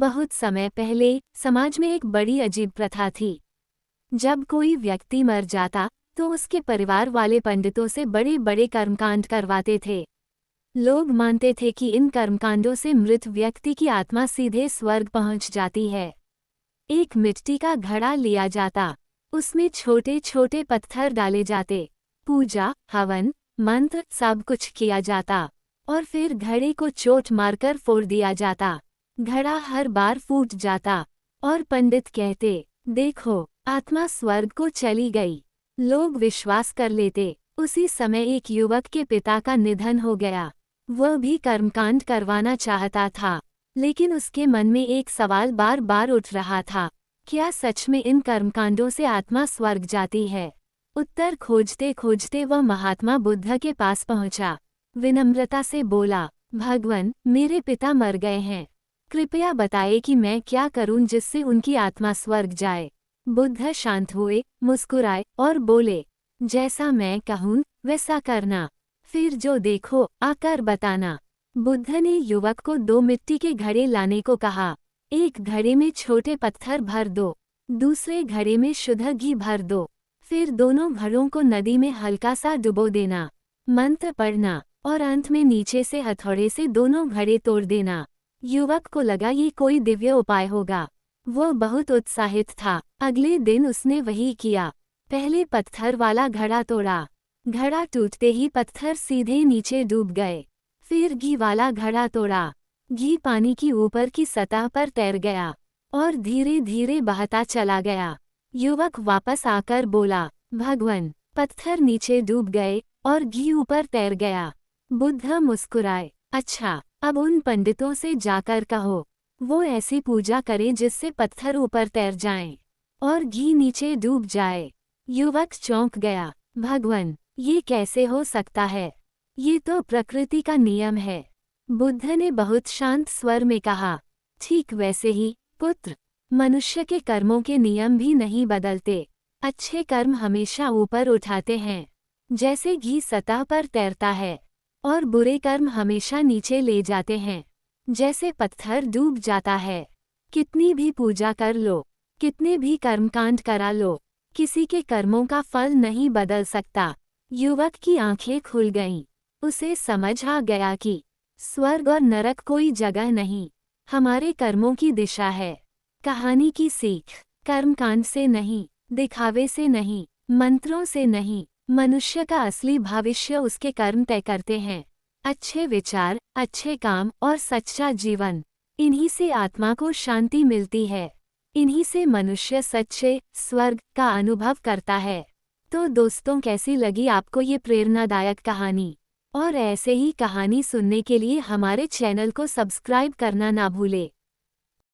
बहुत समय पहले समाज में एक बड़ी अजीब प्रथा थी। जब कोई व्यक्ति मर जाता तो उसके परिवार वाले पंडितों से बड़े बड़े कर्मकांड करवाते थे। लोग मानते थे कि इन कर्मकांडों से मृत व्यक्ति की आत्मा सीधे स्वर्ग पहुंच जाती है। एक मिट्टी का घड़ा लिया जाता, उसमें छोटे छोटे पत्थर डाले जाते, पूजा हवन मंत्र सब कुछ किया जाता और फिर घड़े को चोट मारकर फोड़ दिया जाता। घड़ा हर बार फूट जाता और पंडित कहते, देखो आत्मा स्वर्ग को चली गई। लोग विश्वास कर लेते। उसी समय एक युवक के पिता का निधन हो गया। वह भी कर्मकांड करवाना चाहता था, लेकिन उसके मन में एक सवाल बार बार उठ रहा था, क्या सच में इन कर्मकांडों से आत्मा स्वर्ग जाती है? उत्तर खोजते खोजते वह महात्मा बुद्ध के पास पहुंचा। विनम्रता से बोला, भगवान मेरे पिता मर गए हैं, कृपया बताएं कि मैं क्या करूं जिससे उनकी आत्मा स्वर्ग जाए। बुद्ध शांत हुए, मुस्कुराए और बोले, जैसा मैं कहूं वैसा करना, फिर जो देखो आकर बताना। बुद्ध ने युवक को 2 मिट्टी के घड़े लाने को कहा। एक घड़े में छोटे पत्थर भर दो, दूसरे घड़े में शुद्ध घी भर दो, फिर दोनों घड़ों को नदी में हल्का सा डुबो देना, मंत्र पढ़ना और अंत में नीचे से हथौड़े से दोनों घड़े तोड़ देना। युवक को लगा ये कोई दिव्य उपाय होगा। वो बहुत उत्साहित था। अगले दिन उसने वही किया। पहले पत्थर वाला घड़ा तोड़ा, घड़ा टूटते ही पत्थर सीधे नीचे डूब गए। फिर घी वाला घड़ा तोड़ा, घी पानी की ऊपर की सतह पर तैर गया और धीरे धीरे बहता चला गया। युवक वापस आकर बोला, भगवान पत्थर नीचे डूब गए और घी ऊपर तैर गया। बुद्ध मुस्कुराए, अच्छा अब उन पंडितों से जाकर कहो वो ऐसी पूजा करें जिससे पत्थर ऊपर तैर जाएं और घी नीचे डूब जाए। युवक चौंक गया, भगवान ये कैसे हो सकता है? ये तो प्रकृति का नियम है। बुद्ध ने बहुत शांत स्वर में कहा, ठीक वैसे ही पुत्र, मनुष्य के कर्मों के नियम भी नहीं बदलते। अच्छे कर्म हमेशा ऊपर उठाते हैं, जैसे घी सतह पर तैरता है, और बुरे कर्म हमेशा नीचे ले जाते हैं, जैसे पत्थर डूब जाता है। कितनी भी पूजा कर लो, कितने भी कर्मकांड करा लो, किसी के कर्मों का फल नहीं बदल सकता। युवक की आंखें खुल गईं। उसे समझ आ गया कि स्वर्ग और नरक कोई जगह नहीं, हमारे कर्मों की दिशा है। कहानी की सीख, कर्मकांड से नहीं, दिखावे से नहीं, मंत्रों से नहीं, मनुष्य का असली भविष्य उसके कर्म तय करते हैं। अच्छे विचार, अच्छे काम और सच्चा जीवन, इन्हीं से आत्मा को शांति मिलती है। इन्हीं से मनुष्य सच्चे स्वर्ग का अनुभव करता है। तो दोस्तों, कैसी लगी आपको ये प्रेरणादायक कहानी? और ऐसे ही कहानी सुनने के लिए हमारे चैनल को सब्सक्राइब करना ना भूले।